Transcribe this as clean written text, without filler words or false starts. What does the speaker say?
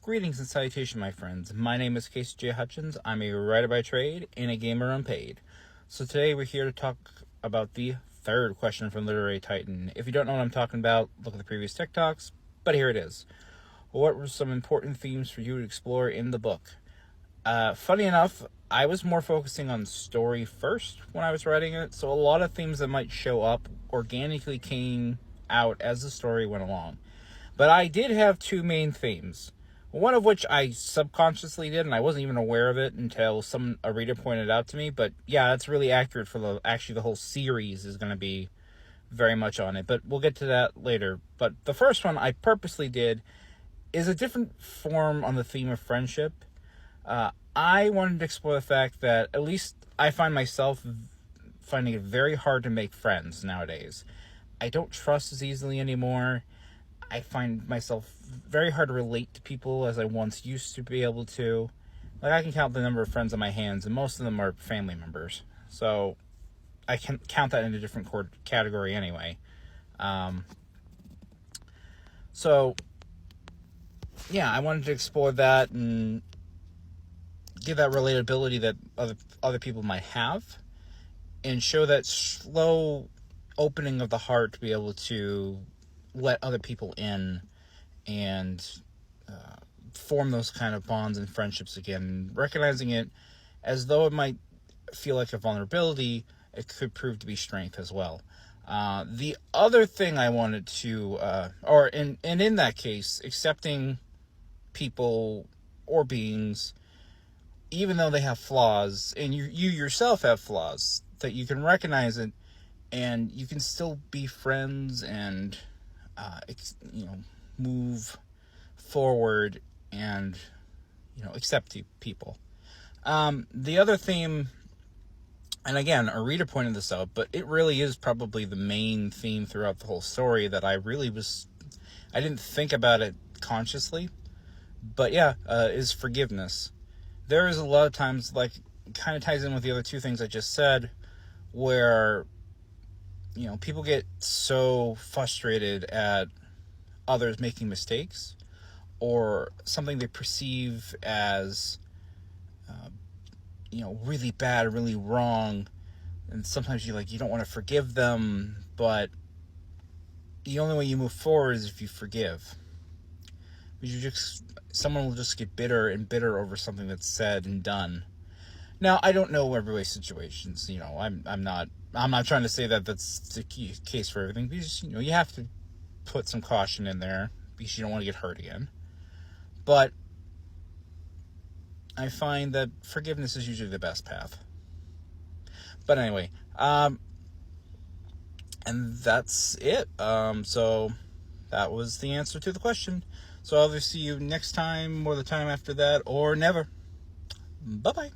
Greetings and salutation, my friends. My name is Casey J. Hutchins. I'm a writer by trade and a gamer unpaid. So today we're here to talk about the third question from Literary Titan. If you don't know what I'm talking about, look at the previous TikToks, but here it is. What were some important themes for you to explore in the book? Funny enough, I was more focusing on story first when I was writing it, so a lot of themes that might show up organically came out as the story went along. But I did have two main themes, one of which I subconsciously did, and I wasn't even aware of it until a reader pointed it out to me. But yeah, that's really accurate for the whole series is going to be very much on it. But we'll get to that later. But the first one I purposely did is a different form on the theme of friendship. I wanted to explore the fact that at least I find myself finding it very hard to make friends nowadays. I don't trust as easily anymore. I find myself very hard to relate to people as I once used to be able to. Like, I can count the number of friends on my hands, and most of them are family members. So I can count that in a different category anyway. So, yeah, I wanted to explore that and give that relatability that other people might have, and show that slow opening of the heart to be able to let other people in and form those kind of bonds and friendships again. Recognizing it as though it might feel like a vulnerability, it could prove to be strength as well. The other thing I wanted to, in that case, accepting people or beings, even though they have flaws, and you yourself have flaws, that you can recognize it, and you can still be friends and move forward and accept people. The other theme, and again, a reader pointed this out, but it really is probably the main theme throughout the whole story that I didn't think about it consciously, but yeah, is forgiveness. There is a lot of times, like, kind of ties in with the other two things I just said, where people get so frustrated at others making mistakes or something they perceive as really bad, really wrong, and sometimes you don't want to forgive them, but the only way you move forward is if you forgive. Someone will just get bitter and bitter over something that's said and done. Now, I don't know everybody's situations. I'm not trying to say that that's the case for everything, because you have to put some caution in there because you don't want to get hurt again. But I find that forgiveness is usually the best path. But anyway, and that's it. So that was the answer to the question. So I'll either see you next time or the time after that, or never. Bye-bye.